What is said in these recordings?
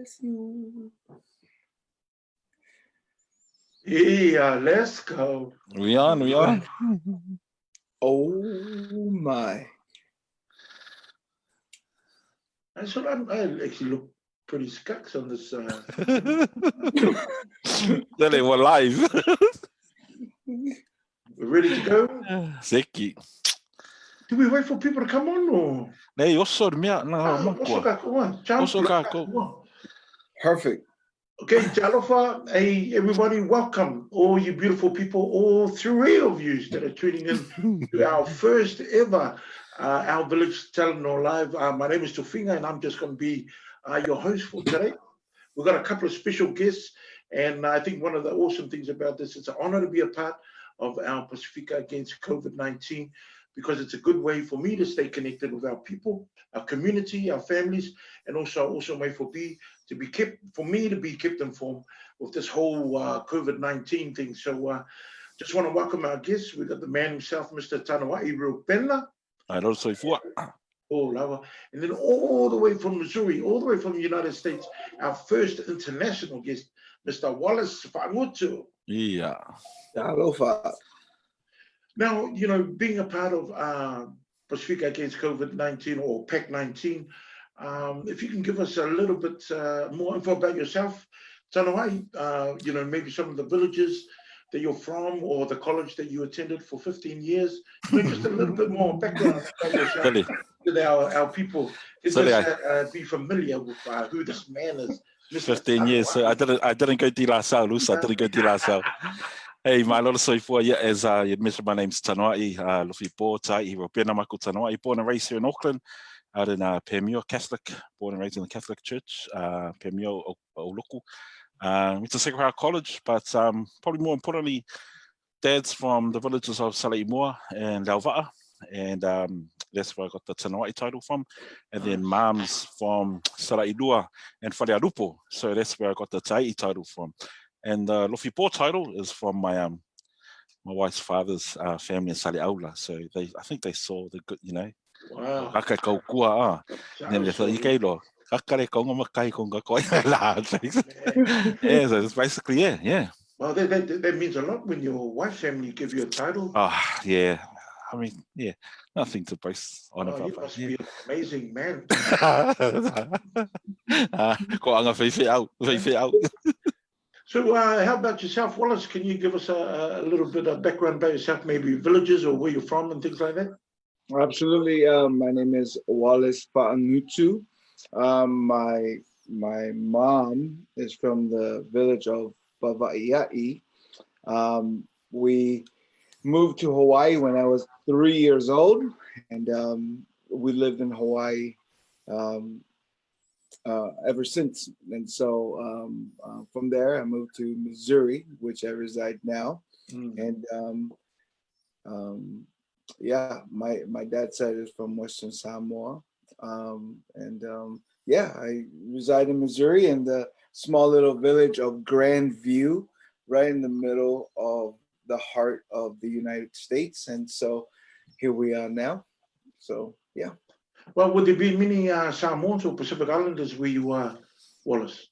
bless you. Yeah, let's go. We on. Oh my. I actually look pretty scucks on this. Then we're live. We're ready to go. Seki. Do we wait for people to come on or? Nei, oso mea na makua. Oso kako. Perfect. Okay, Jalofa, hey everybody, welcome all you beautiful people, all three of you that are tuning in to our first ever Our Village Talanoa Live. My name is Tofinga and I'm just going to be your host for today. We've got a couple of special guests, and I think one of the awesome things about this, it's an honor to be a part of our Pacifica Against COVID-19, because it's a good way for me to stay connected with our people, our community, our families, and also a way for me to be kept informed with this whole COVID-19 thing. So just want to welcome our guests. We've got the man himself, Mr. Tanawai Rupena. I don't say for. Oh, lava. And then all the way from Missouri, all the way from the United States, our first international guest, Mr. Wallace Fangutu. Yeah. Alofa. Now, you know, being a part of Pacifica Against COVID-19 or PAC-19, if you can give us a little bit more info about yourself, Tanawai, you know, maybe some of the villages that you're from or the college that you attended for 15 years, you know, just a little bit more background about yourself to our people. Just be familiar with who this man is. Mr. 15 years. So I didn't go to La Salle, Lusa. I didn't go to La Salle. Hey, my little soifua, yeah, as you mentioned, my name's Tanawai, Lufi Pōtai, Rupena Mako Tanawai, born and raised here in Auckland, out in Pemio Catholic, born and raised in the Catholic Church, Pemio Oluku. Went to Sacred Heart College, but probably more importantly, dad's from the villages of Salaimoa and Lauva'a, and that's where I got the Tanawai title from. And then mom's from Salailua and Wharearupo, so that's where I got the Tai title from. And the Lofi Po title is from my wife's father's family in Saliaula. So I think they saw the good, you know. Wow. Kaka kau kua then they thought, "Ikelo, kakare konga makai konga koi la." Yeah, so it's basically yeah. Well, that means a lot when your wife's family give you a title. Yeah. I mean, yeah, nothing to boast on about. You must be an amazing man. Ko anga whaiwhi out. So how about yourself, Wallace? Can you give us a little bit of background about yourself, maybe villages or where you're from and things like that? Absolutely. My name is Wallace Pa'angutu. My mom is from the village of Pawai'i. We moved to Hawaii when I was 3 years old, and we lived in Hawaii ever since. And so from there, I moved to Missouri, which I reside now. And yeah, my dad's side is from Western Samoa. Yeah, I reside in Missouri in the small little village of Grandview, right in the middle of the heart of the United States. And so here we are now. So, yeah. Well, would there be many Samoans or Pacific Islanders where you are, Wallace?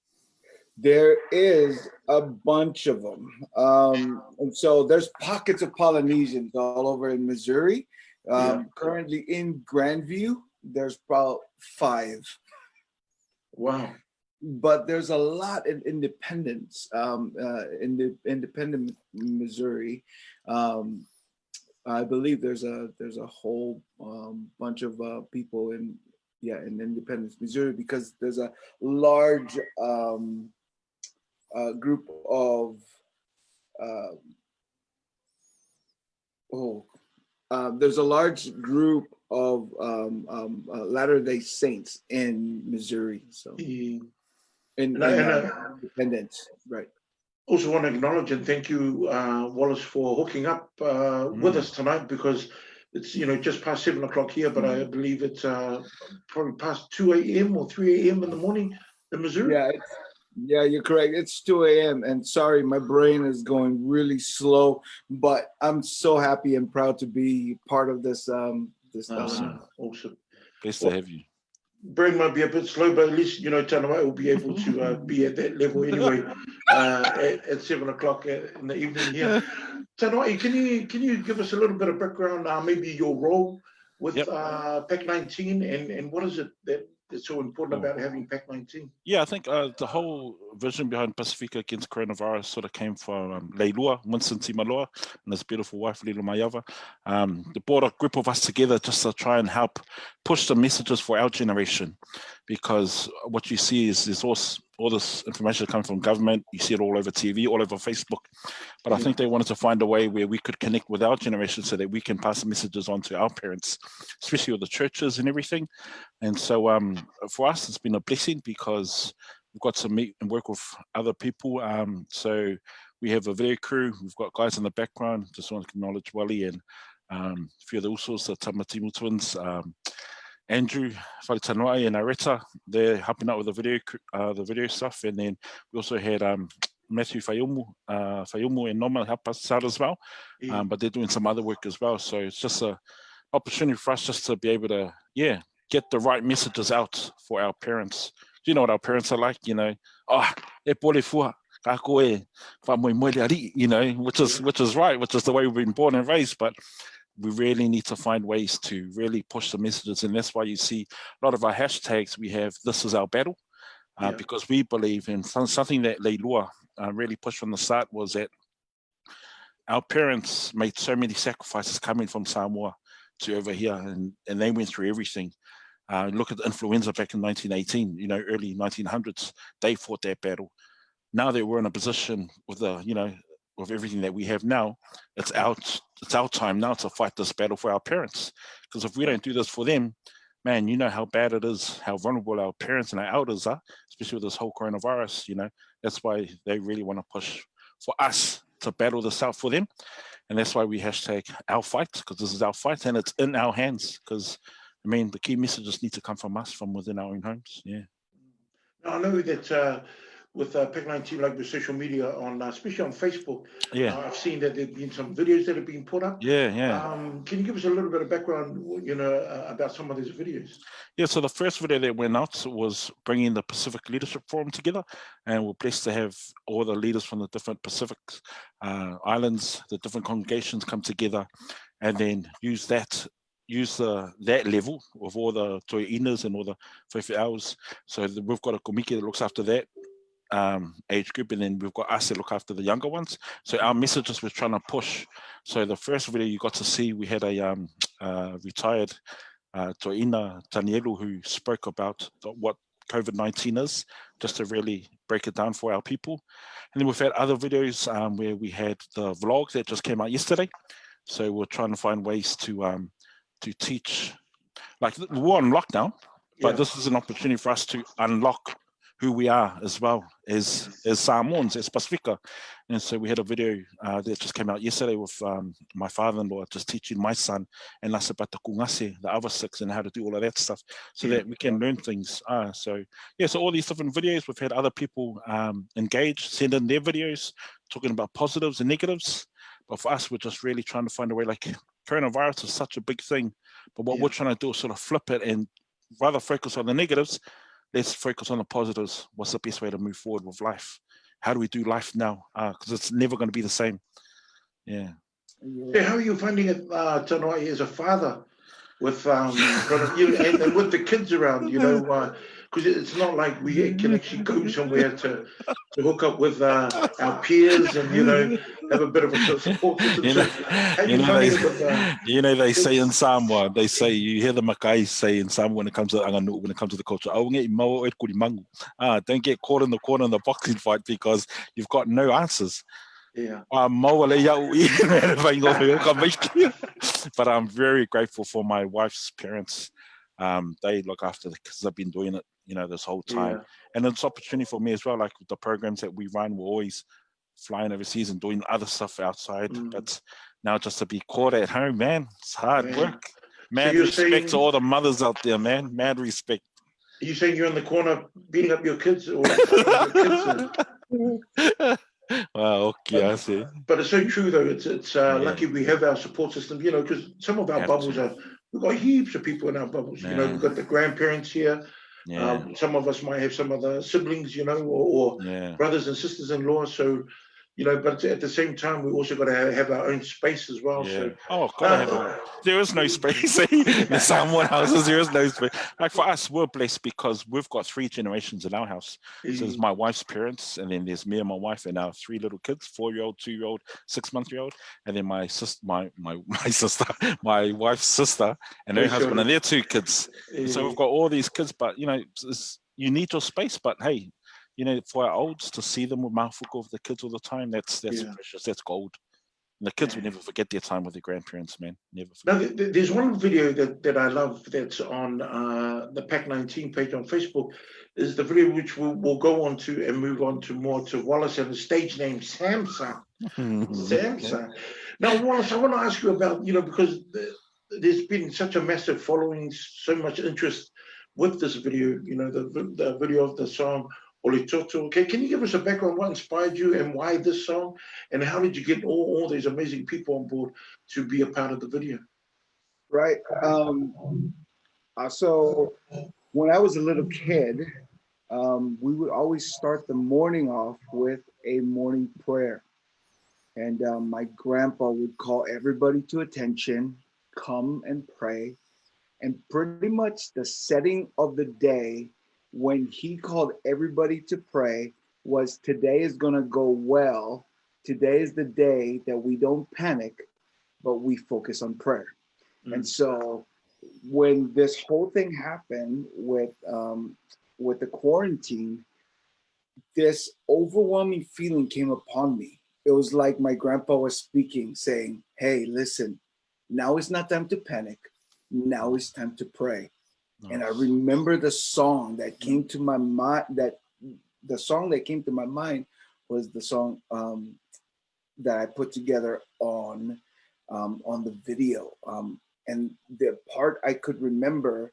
There is a bunch of them. And so there's pockets of Polynesians all over in Missouri. Currently in Grandview, there's about 5. Wow. But there's a lot in Independence, in the Independent Missouri. I believe there's a whole bunch of people in Independence, Missouri, because there's a large group of there's a large group of Latter-day Saints in Missouri. So in Independence, right. Also want to acknowledge and thank you, Wallace, for hooking up with us tonight, because it's, you know, just past 7 o'clock here, but I believe it's probably past 2 a.m. or 3 a.m. in the morning in Missouri. Yeah, you're correct. It's 2 a.m. and sorry, my brain is going really slow, but I'm so happy and proud to be part of this. Awesome. Best to have you. brain might be a bit slow, but at least, Tanawai will be able to be at that level anyway at 7 o'clock in the evening here. Tanawai, can you give us a little bit of background, maybe your role with PAC-19 and what is it that's so important about having PAC-19? Yeah, I think the whole vision behind Pacifica Against Coronavirus sort of came from Leilua, Winston Timaloa, and his beautiful wife, Lilo Maiava. They brought a group of us together just to try and help push the messages for our generation, because what you see is all this information coming from government. You see it all over TV, all over Facebook. But I think they wanted to find a way where we could connect with our generation so that we can pass the messages on to our parents, especially with the churches and everything. And so for us, it's been a blessing because we've got to meet and work with other people. So we have a video crew. We've got guys in the background. Just want to acknowledge Wally and a few of the Usos, the Tamatimu twins, Andrew, Whaletanoai and Areta. They're helping out with the video stuff. And then we also had Matthew Fayumu and Norman help us out as well. But they're doing some other work as well. So it's just an opportunity for us just to be able to, get the right messages out for our parents. Do you know what our parents are like? E pole fua, ka koe, wha moi moi le ari, which is right, which is the way we've been born and raised. But we really need to find ways to really push the messages. And that's why you see a lot of our hashtags, we have "This is our battle," because we believe in something that Leilua really pushed from the start, was that our parents made so many sacrifices coming from Samoa to over here, and they went through everything. Look at the influenza back in 1918, early 1900s, they fought that battle. Now that we're in a position with with everything that we have now, it's our time now to fight this battle for our parents. Because if we don't do this for them, man, you know how bad it is, how vulnerable our parents and our elders are, especially with this whole coronavirus. That's why they really want to push for us to battle this out for them. And that's why we hashtag our fight, because this is our fight and it's in our hands. Because the key messages need to come from us, from within our own homes. Yeah. Now, I know that with PAC-19, like with social media, especially on Facebook, I've seen that there've been some videos that have been put up. Can you give us a little bit of background, about some of these videos? Yeah, so the first video that went out was bringing the Pacific Leadership Forum together, and we're blessed to have all the leaders from the different Pacific islands, the different congregations come together, and then use that level of all the toiinas and all the whaiwhi hours. So we've got a komiki that looks after that age group, and then we've got us that look after the younger ones. So our messages we're trying to push. So the first video you got to see, we had a retired toina Tanielu who spoke about what COVID-19 is, just to really break it down for our people. And then we've had other videos where we had the vlog that just came out yesterday. So we're trying to find ways to teach, like we're on lockdown, but this is an opportunity for us to unlock who we are as well as Samoans, as Pacifica. And so we had a video that just came out yesterday with my father-in-law just teaching my son and us about the kungase, the other six, and how to do all of that stuff so that we can learn things. So all these different videos, we've had other people engage, send in their videos, talking about positives and negatives. But for us, we're just really trying to find a way, like coronavirus is such a big thing, but what we're trying to do is sort of flip it and rather focus on the negatives. Let's focus on the positives. What's the best way to move forward with life? How do we do life now? Because it's never going to be the same. Yeah. How are you finding it, Tanawai, as a father with and with the kids around? Because it's not like we can actually go somewhere to hook up with our peers and have a bit of a support system. They say in Samoa, you hear the Makai say in Samoa when it comes to the culture, don't get caught in the corner in the boxing fight because you've got no answers. But I'm very grateful for my wife's parents. They look after the kids. I've been doing it, this whole time. And it's an opportunity for me as well. Like with the programs that we run, we're always flying overseas and doing other stuff outside. But now just to be caught at home, man, it's hard work. Mad respect to all the mothers out there, man. Mad respect. Are you saying you're in the corner beating up your kids? Or your kids? Wow, okay, I see. But it's so true, though. It's lucky we have our support system, because some of our bubbles are we've got heaps of people in our bubbles. You know, Yeah. we've got the grandparents here. Yeah. Some of us might have some of the siblings, you know, or Yeah. brothers and sisters-in-law. So, you know, but at the same time, we also got to have our own space as well. Yeah. So, Oh, gotta have a. There is no space. In someone houses, there is no space. Like for us, we're blessed because we've got 3 generations in our house. So there's my wife's parents, and then there's me and my wife and our 3 little kids: 4-year-old, 2-year-old, 6-month-old, and then my sister, my sister, my wife's sister, and her husband, and their 2 kids. So we've got all these kids, but you know, you need your space. But hey, you know, for our olds to see them with mouthful of the kids all the time, that's precious. That's gold. And the kids will never forget their time with their grandparents, man. Never forget. Now, there's one video that I love that's on the Pack 19 page on Facebook. Is the video which we'll go on to and move on to more to Wallace and the stage name Samson. Samson. Now, Wallace, I want to ask you about, you know, because there's been such a massive following, so much interest with this video, you know, the video of the song Olitoto. Okay, can you give us a background, what inspired you and why this song, and how did you get all these amazing people on board to be a part of the video? Right. So when I was a little kid, we would always start the morning off with a morning prayer. And my grandpa would call everybody to attention, come and pray. And pretty much the setting of the day when he called everybody to pray was, today is going to go well. Today is the day that we don't panic, but we focus on prayer. And so when this whole thing happened with the quarantine, this overwhelming feeling came upon me. It was like my grandpa was speaking, saying, hey, listen, now is not time to panic. Now is time to pray. Nice. And I remember the song that came to my mind, the song that came to my mind was the song that I put together on the video. And the part I could remember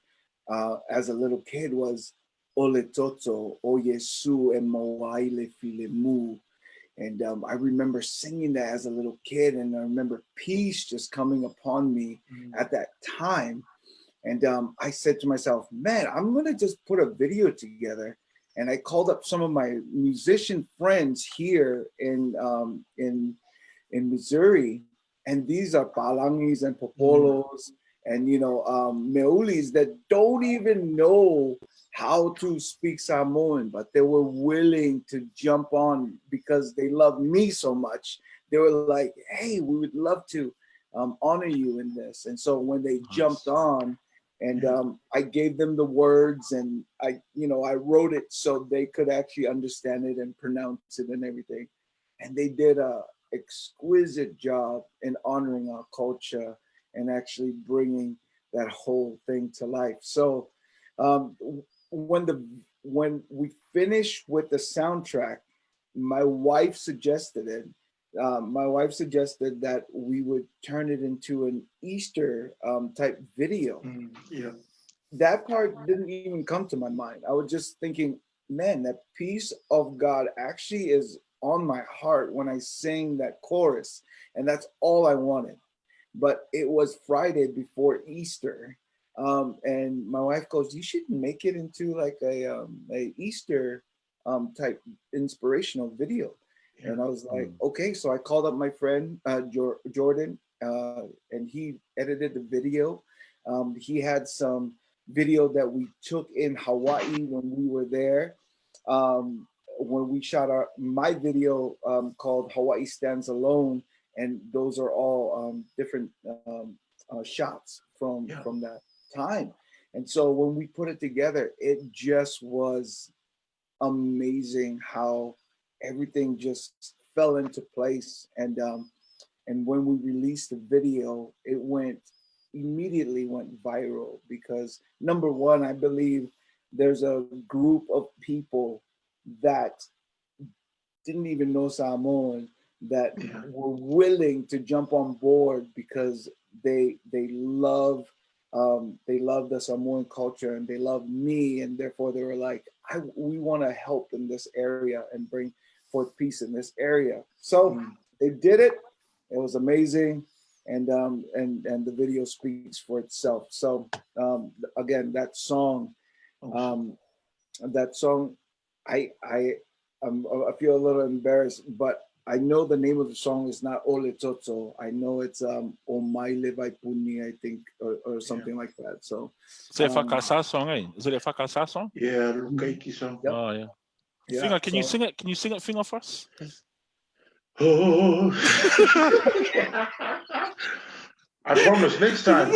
as a little kid was Ole Toto, O Yesu, and Moaile Filemu. And I remember singing that as a little kid, and I remember peace just coming upon me at that time. And I said to myself, man, I'm gonna just put a video together. And I called up some of my musician friends here in Missouri, and these are Palangis and Popolos and, you know, Meulis that don't even know how to speak Samoan, but they were willing to jump on because they love me so much. They were like, hey, we would love to honor you in this. And so when they jumped on, and I gave them the words, and I wrote it so they could actually understand it and pronounce it and everything. And they did a exquisite job in honoring our culture and actually bringing that whole thing to life. So when we finished with the soundtrack, my wife suggested it. My wife suggested that we would turn it into an Easter type video. That part didn't even come to my mind. I was just thinking, man, that piece of God actually is on my heart when I sing that chorus, and that's all I wanted. But it was Friday before Easter, and my wife goes, "You should make it into like a Easter type inspirational video." And I was like, okay. So I called up my friend Jordan, and he edited the video. He had some video that we took in Hawaii when we were there. When we shot my video called Hawaii Stands Alone, and those are all different shots from that time. And so when we put it together, it just was amazing how everything just fell into place. And when we released the video, it immediately went viral because, number one, I believe there's a group of people that didn't even know Samoan that were willing to jump on board because they love the Samoan culture, and they love me, and therefore they were like, we want to help in this area and bring forth peace in this area. So they did it. It was amazing. and the video speaks for itself. So again, that song, I feel a little embarrassed, but I know the name of the song is not Ole Tsotso. I know it's O Mai Levai Puni, I think, or something like that. So Is it a Whakasa song, eh? Is it a Whakasa song? Yeah, Lukaiki song. Yep. Oh, yeah. yeah, Finger, can you so- sing it? Can you sing it, Finger, for us? Oh. I promise next time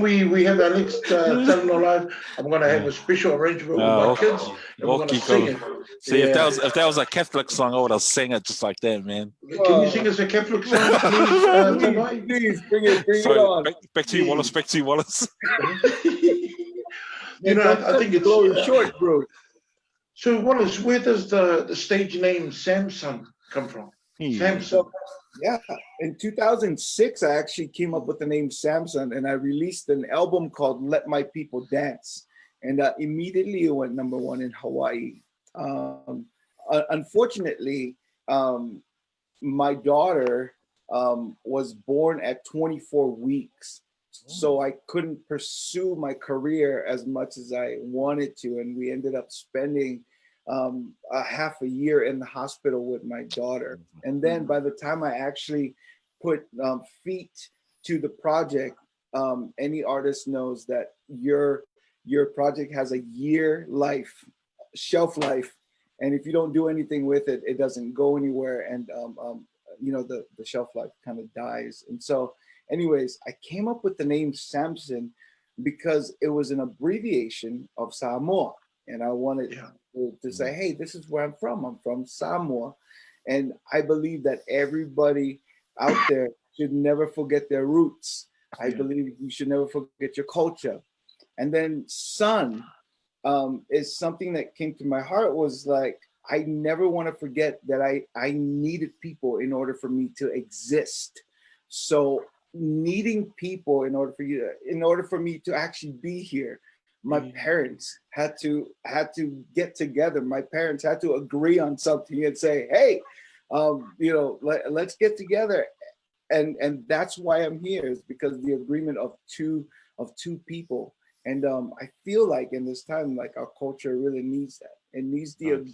we have our next Talanoa Live, I'm going to have a special arrangement with my kids, and we're going to sing it. See, Yeah. if that was a Catholic song, I would have sang it just like that, man. Can you sing us a Catholic song, please, Tanoi? Please bring it Sorry, on. back to you, Wallace. Back to you, Wallace. You know, I think it's blowing short, bro. So, Wallace, where does the stage name Samson come from? Samson. Yeah, in 2006, I actually came up with the name Samson, and I released an album called Let My People Dance, and immediately it went #1 in Hawaii. Unfortunately, my daughter was born at 24 weeks, so I couldn't pursue my career as much as I wanted to, and we ended up spending a half a year in the hospital with my daughter. And then by the time I actually put feet to the project, any artist knows that your project has a year shelf life, and if you don't do anything with it, it doesn't go anywhere, and you know, the shelf life kind of dies. And so anyways, I came up with the name Samson because it was an abbreviation of Samoa, and I wanted to say, hey, this is where I'm from. I'm from Samoa. And I believe that everybody out there should never forget their roots. I believe you should never forget your culture. And then son is something that came to my heart, was like, I never want to forget that I needed people in order for me to exist. So needing people in order for me to actually be here, my parents had to get together. My parents had to agree on something and say, hey, you know, let's get together. And that's why I'm here, is because of the agreement of two people. And I feel like in this time, like, our culture really needs that. It needs the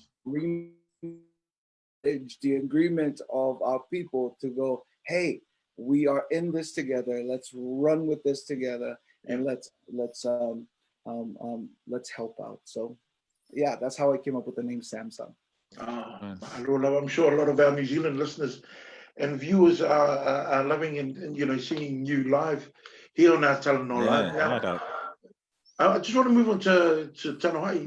agreement of our people to go, hey, we are in this together. Let's run with this together, and let's help out. So yeah, that's how I came up with the name Samson. I'm sure a lot of our New Zealand listeners and viewers are loving and you know, seeing you live here on our Talanoa Live. Now, I just want to move on to Tanohai.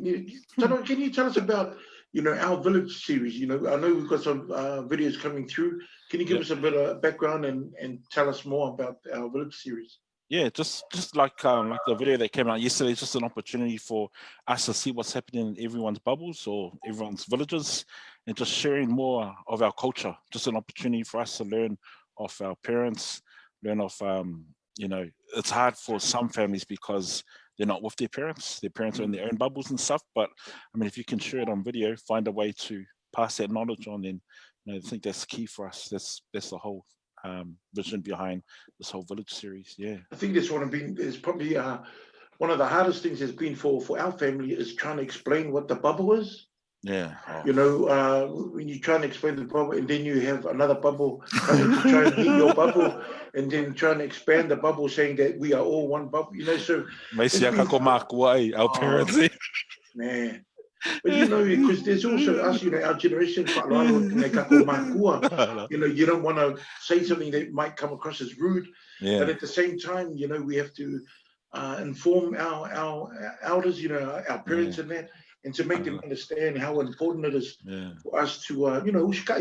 Tanohai, can you tell us about, you know, our village series? You know, I know we've got some videos coming through. Can you give us a bit of background and tell us more about our village series? Yeah, just like the video that came out yesterday, just an opportunity for us to see what's happening in everyone's bubbles or everyone's villages, and just sharing more of our culture. Just an opportunity for us to learn off our parents, learn off, you know, it's hard for some families because they're not with their parents. Their parents are in their own bubbles and stuff. But I mean, if you can share it on video, find a way to pass that knowledge on, then, you know, I think that's key for us. That's the whole vision behind this whole village series. I think this one is probably one of the hardest things has been for our family, is trying to explain what the bubble is. You know, when you try and explain the bubble, and then you have another bubble coming to try and meet your bubble, and then trying to expand the bubble, saying that we are all one bubble. You know, so our parents. Man. But you know, because there's also us, you know, our generation, you know, you don't want to say something that might come across as rude, but at the same time, you know, we have to inform our elders, you know, our parents and that, and to make them understand how important it is for us to, you know, because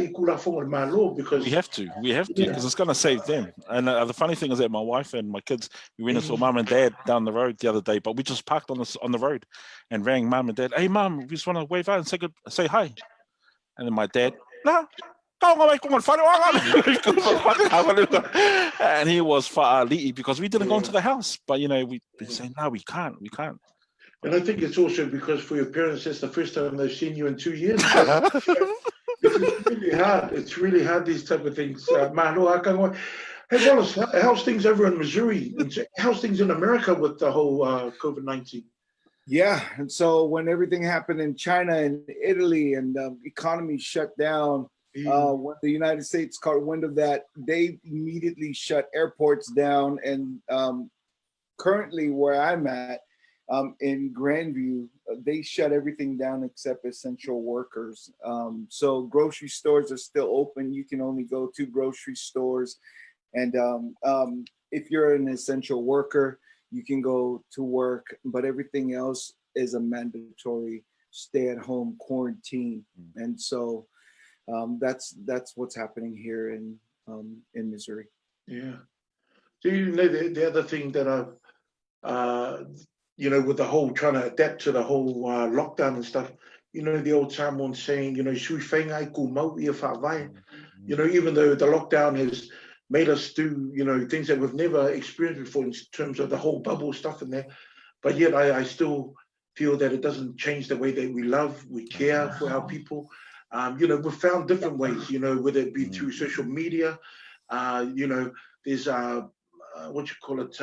we have to, because it's going to save them. And the funny thing is that my wife and my kids, we went and saw mum and dad down the road the other day, but we just parked on the road and rang mum and dad. Hey, mum, we just want to wave out and say hi. And then my dad, and he was fa'ali'i because we didn't go into the house. But, you know, we say, no, we can't. And I think it's also because for your parents, that's the first time they've seen you in 2 years. It's really hard. It's really hard, these type of things. Hey, Wallace, how's things over in Missouri? And how's things in America with the whole COVID-19? Yeah, and so when everything happened in China and Italy and economies shut down, when the United States caught wind of that, they immediately shut airports down. And currently, where I'm at in Grandview, they shut everything down except essential workers. So grocery stores are still open. You can only go to grocery stores, and if you're an essential worker, you can go to work, but everything else is a mandatory stay-at-home quarantine. And so that's what's happening here in Missouri. Yeah. So you know the other thing that you know, with the whole trying to adapt to the whole lockdown and stuff, you know, the old Samoan saying, you know, sui whaingai ku mau ia whawai. You know, even though the lockdown has made us do, you know, things that we've never experienced before in terms of the whole bubble stuff in there, but yet I still feel that it doesn't change the way that we love, we care for our people. You know, we've found different ways, you know, whether it be through social media, you know, there's what you call it,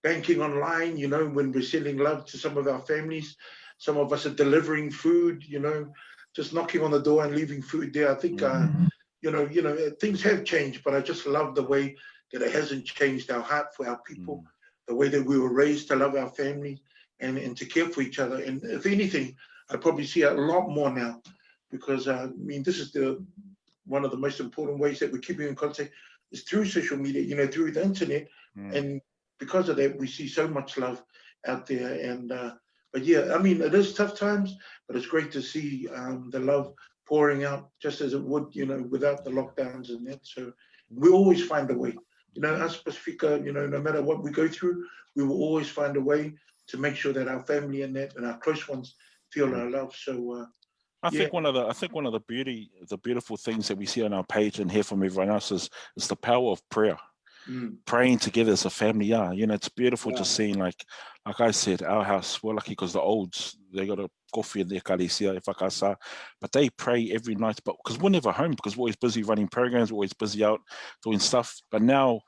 banking online, you know, when we're sending love to some of our families. Some of us are delivering food, you know, just knocking on the door and leaving food there. I think, you know, things have changed, but I just love the way that it hasn't changed our heart for our people, the way that we were raised to love our family and to care for each other. And if anything, I probably see it a lot more now, because I mean, this is one of the most important ways that we're keeping in contact is through social media, you know, through the internet. And because of that, we see so much love out there. And but yeah, I mean, it is tough times, but it's great to see the love pouring out just as it would, you know, without the lockdowns and that. So we always find a way. You know, us Pacifica, you know, no matter what we go through, we will always find a way to make sure that our family and that and our close ones feel our love. So I think one of the beautiful things that we see on our page and hear from everyone else is the power of prayer. Praying together as a family, yeah. You know, it's beautiful just seeing, like I said, our house, we're lucky because the olds, they got a coffee in their kalesia, e whakasa, but they pray every night, but because we're never home, because we're always busy running programs, we're always busy out doing stuff. But now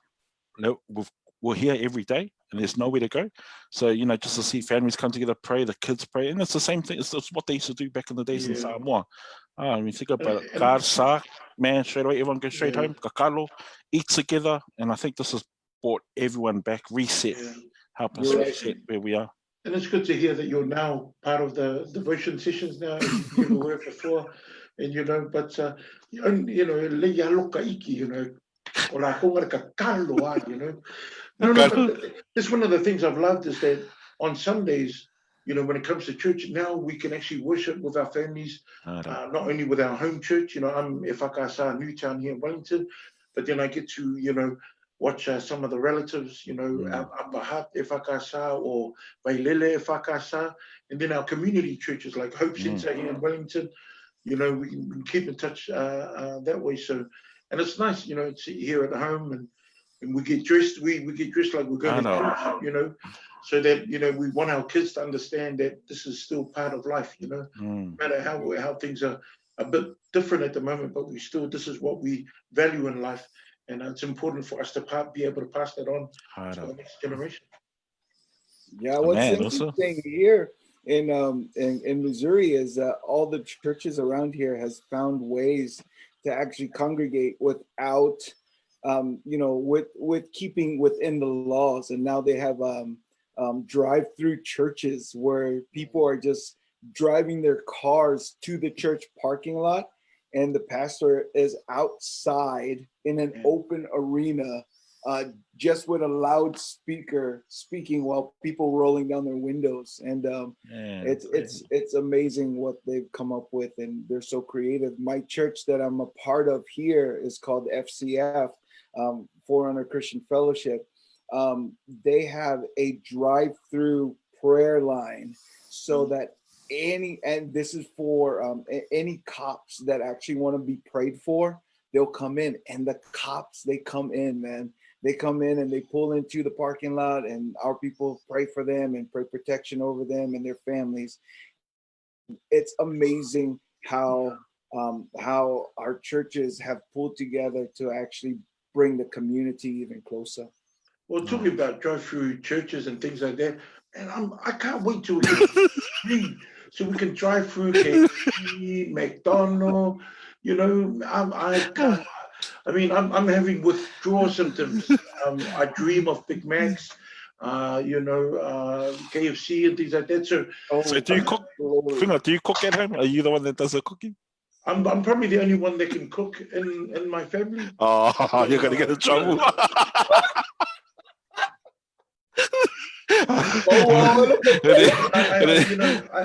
we're here every day and there's nowhere to go. So, you know, just to see families come together, pray, the kids pray, and it's the same thing. It's what they used to do back in the days in Samoa. I mean, think about it. Car, sa, man, straight away, everyone goes straight home, kakalo, eat together. And I think this has brought everyone back, reset, help us reset where we are. And it's good to hear that you're now part of the devotion sessions now, as you never were before. And, you know, but, you know, leia loka iki, you know, o la konga ka kaloa, you know. No, but that's one of the things I've loved is that on Sundays, you know, when it comes to church, now we can actually worship with our families, not only with our home church. You know, I'm e whakasa Newtown here in Wellington, but then I get to, you know, watch some of the relatives, you know, Apahat e whakasa or Vailele e whakasa, and then our community churches like Hope Centre here in Wellington. You know, we can keep in touch that way. So, and it's nice, you know, it's here at home and we get dressed, we get dressed like we're going to church, you know, so that, you know, we want our kids to understand that this is still part of life, you know, no matter how things are a bit different at the moment, but this is what we value in life. And it's important for us to be able to pass that on to the next generation. Yeah, what's interesting here in Missouri is all the churches around here has found ways to actually congregate without you know, with keeping within the laws. And now they have drive-through churches where people are just driving their cars to the church parking lot, and the pastor is outside in an open arena, just with a loudspeaker speaking while people rolling down their windows. And it's amazing what they've come up with, and they're so creative. My church that I'm a part of here is called FCF, Forerunner Christian Fellowship. They have a drive-through prayer line so that and this is for any cops that actually want to be prayed for, they'll come in. And the cops, they come in, man. They come in and they pull into the parking lot, and our people pray for them and pray protection over them and their families. It's amazing how our churches have pulled together to actually bring the community even closer. Well, talking about drive-through churches and things like that, and I can't wait till it gets free so we can drive through KFC, McDonald's. You know, I mean, I'm having withdrawal symptoms. I dream of Big Macs, KFC and things like that. So So do you cook? Whinger, do you cook at home? Are you the one that does the cooking? I'm probably the only one that can cook in my family. Oh, you're gonna get in trouble.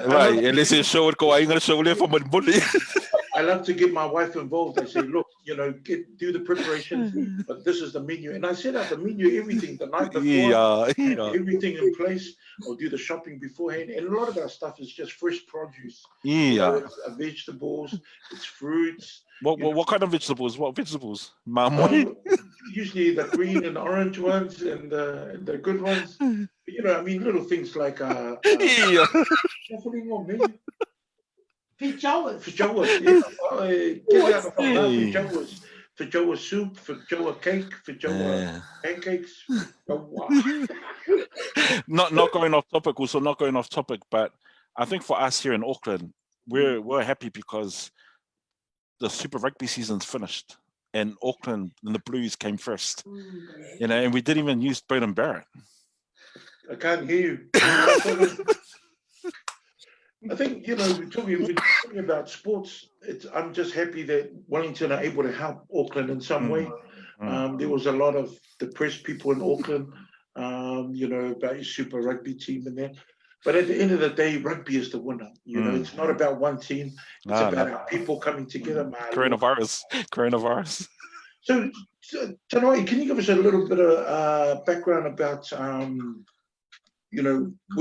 Right, unless you show it, I'm gonna show it from a bully. I love to get my wife involved. I say, look, do the preparation, but this is the menu. And I set out the menu, everything the night before, everything in place. I'll do the shopping beforehand. And a lot of our stuff is just fresh produce. It's vegetables, it's fruits. What kind of vegetables? What vegetables? Usually the green and orange ones and the good ones. I mean, little things like Feijoas, feijoa soup, feijoa cake, feijoa pancakes. Not going off topic, also not going off topic, but I think for us here in Auckland, we're happy because the Super Rugby season's finished and Auckland and the Blues came first. And we didn't even use Braden Barrett. I can't hear you. I think, we're talking about sports. I'm just happy that Wellington are able to help Auckland in some way. There was a lot of depressed people in Auckland, about your Super Rugby team and that. But at the end of the day, rugby is the winner. It's not about one team. It's about our people coming together. Coronavirus. So, Tanoi, can you give us a little bit of background about we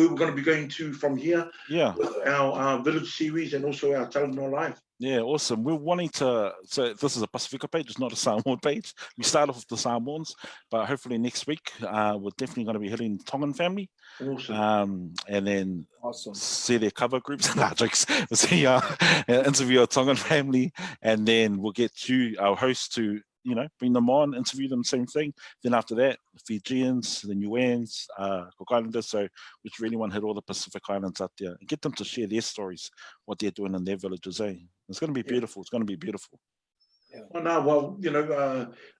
were going to be going to from here with our village series and also our Talanoa Live. Yeah, awesome. We're wanting to, so this is a Pacifica page, it's not a Samoan page. We start off with the Samoans, but hopefully next week, we're definitely going to be hitting Tongan family. Awesome. And then see their cover groups, jokes, see, interview a Tongan family, and then we'll get you, our host, to bring them on, interview them, same thing. Then after that, the Fijians, the Niueans, Cook Islanders. So we really want to hit all the Pacific Islands out there and get them to share their stories, what they're doing in their villages. It's going to be beautiful. It's going to be beautiful. Yeah. Well,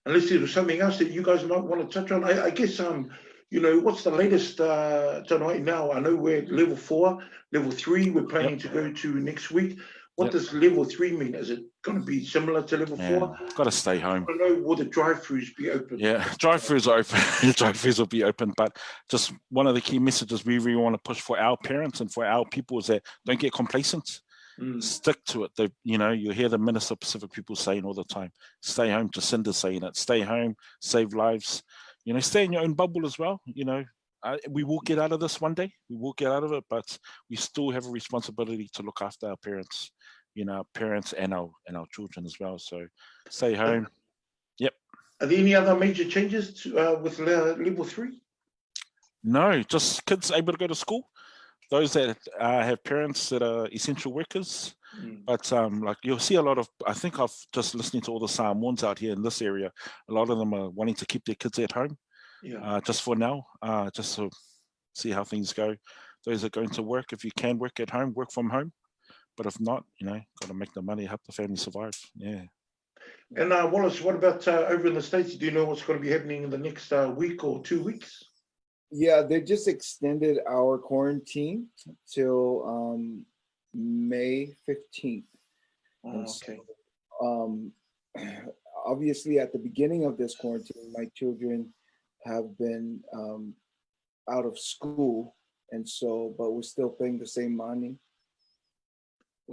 unless there was something else that you guys might want to touch on, I guess, what's the latest tonight now? I know we're at level 4, level 3. We're planning to go to next week. What does level 3 mean? Is it going to be similar to level 4? Got to stay home. I don't know, will the drive-thrus be open? Yeah, drive-thrus are open. Drive-thrus will be open. But just one of the key messages we really want to push for our parents and for our people is that don't get complacent. Stick to it. You hear the Minister of Pacific people saying all the time, stay home. Jacinda's saying it. Stay home, save lives. Stay in your own bubble as well. We will get out of this one day. We will get out of it, but we still have a responsibility to look after our parents. Our parents and our children as well. So stay home. Yep. Are there any other major changes with level 3? No, just kids able to go to school. Those that have parents that are essential workers. But like you'll see a lot of, I think I've just listening to all the Samoans out here in this area, a lot of them are wanting to keep their kids at home. Just for now, just to see how things go. Those that are going to work, if you can work at home, work from home. But if not, got to make the money, help the family survive. Yeah. And Wallace, what about over in the States? Do you know what's going to be happening in the next week or 2 weeks? Yeah, they just extended our quarantine till May 15th. Okay. So, obviously, at the beginning of this quarantine, my children have been out of school, and so, but we're still paying the same money.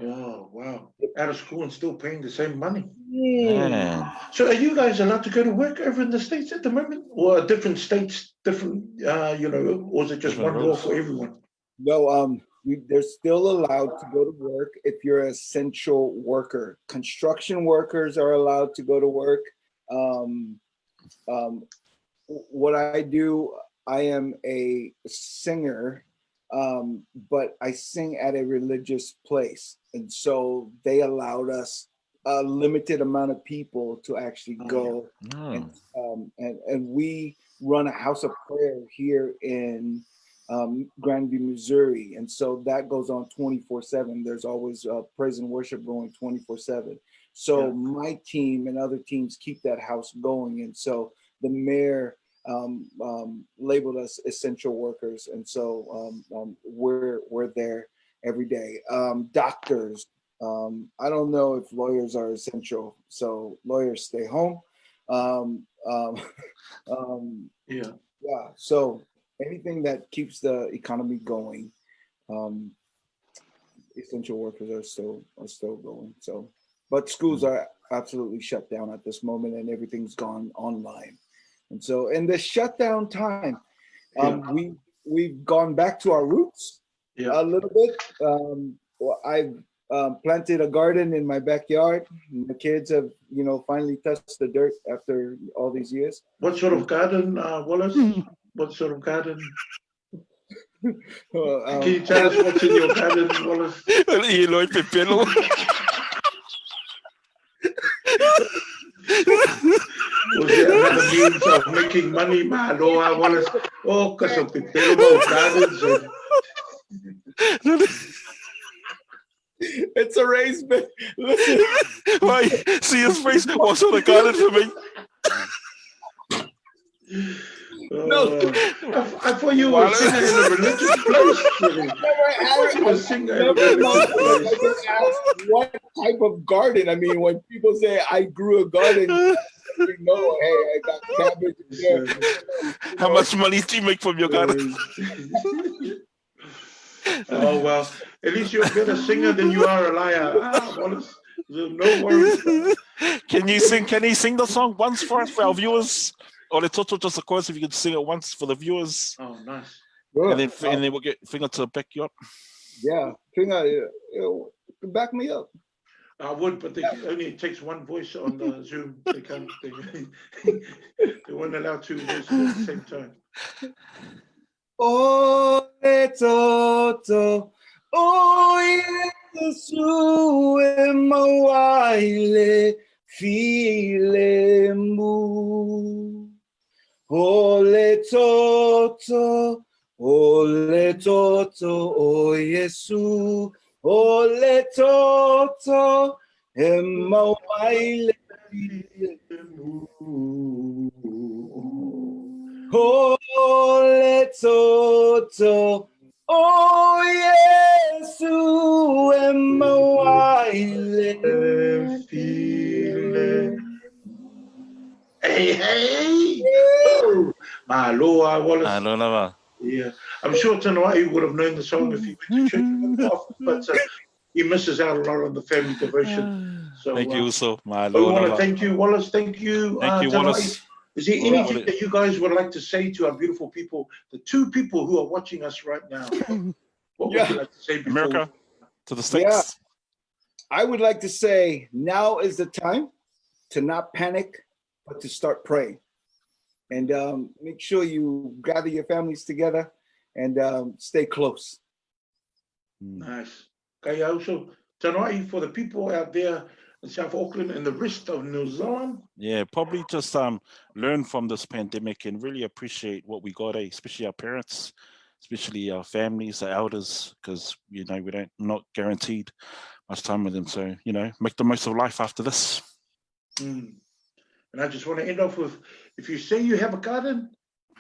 Oh, wow. Out of school and still paying the same money. Yeah. So are you guys allowed to go to work over in the States at the moment? Or different states, different, or is it just one law for everyone? No, they're still allowed to go to work if you're an essential worker. Construction workers are allowed to go to work. What I do, I am a singer, but I sing at a religious place. And so they allowed us a limited amount of people to actually go. Oh. And we run a house of prayer here in Grandview, Missouri, and so that goes on 24/7. There's always praise and worship going 24/7. So Yeah. my team and other teams keep that house going, and so the mayor labeled us essential workers, and so we're there every day. Doctors. I don't know if lawyers are essential, so lawyers stay home. Yeah. Yeah, so anything that keeps the economy going, essential workers are still going. So, but schools are absolutely shut down at this moment, and everything's gone online. And so, in the shutdown time, we've gone back to our roots a little bit. Well, I've planted a garden in my backyard. My kids have, finally touched the dirt after all these years. What sort of garden, Wallace? What sort of garden? Can you tell us what's in your garden, Wallace? Was there another means of making money, Maloa, Wallace? Oh, because of the gardens. It's a raised bed. Listen. Why? See his face? What sort of garden for me? No. I thought you were singing in a religious place. What type of garden? I mean, when people say I grew a garden, hey, I got cabbage there. How much money do you make from your garden? Oh, well, at least you're a better singer than you are a liar. Wallace, no worries. Can you sing the song once for us, for our viewers? Or the total, just of course, if you could sing it once for the viewers. Oh, nice. Good. And then we'll get Finger to back you up. Yeah, Finger, back me up. I would, but it takes one voice on the Zoom. They can't. They weren't allowed two voices at the same time. Oh, Toto, oh, Yesu, emawaile, filemu. Ole Toto, oh Yesu, ole Toto, emawaile filemu. Ole Toto, oh Yesu, emawaile filemu. Hey! Maloa, Wallace. I don't know. Yeah, I'm sure Tanawai would have known the song if he went to church, but he misses out a lot on the family devotion. So Thank you, so I want to thank you, Wallace. Thank you, Wallace. Is there anything that you guys would like to say to our beautiful people, the two people who are watching us right now? What would you like to say before America, to the States? Yeah. I would like to say now is the time to not panic, but to start praying. And make sure you gather your families together and stay close. Nice. Okay, also, Tanai, for the people out there in South Auckland and the rest of New Zealand. Yeah, probably just learn from this pandemic and really appreciate what we got, especially our parents, especially our families, our elders, because we're not guaranteed much time with them. So, make the most of life after this. And I just want to end off with, if you say you have a garden,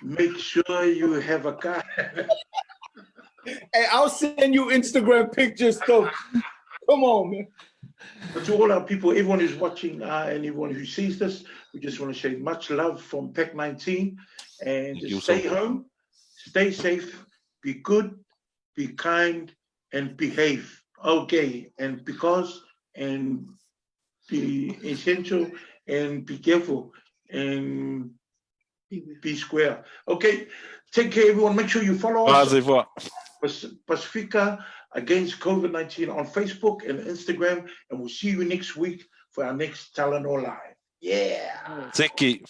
make sure you have a garden. Hey, I'll send you Instagram pictures, so come on, man. But to all our people, everyone who's watching and everyone who sees this, we just want to say much love from Pack 19 and just stay home, stay safe, be good, be kind, and behave. Okay, and be essential and be careful and be square. Okay, take care, everyone. Make sure you follow us. Pacifica Against COVID-19 on Facebook and Instagram, and we'll see you next week for our next Talanoa Live. Yeah. Teki,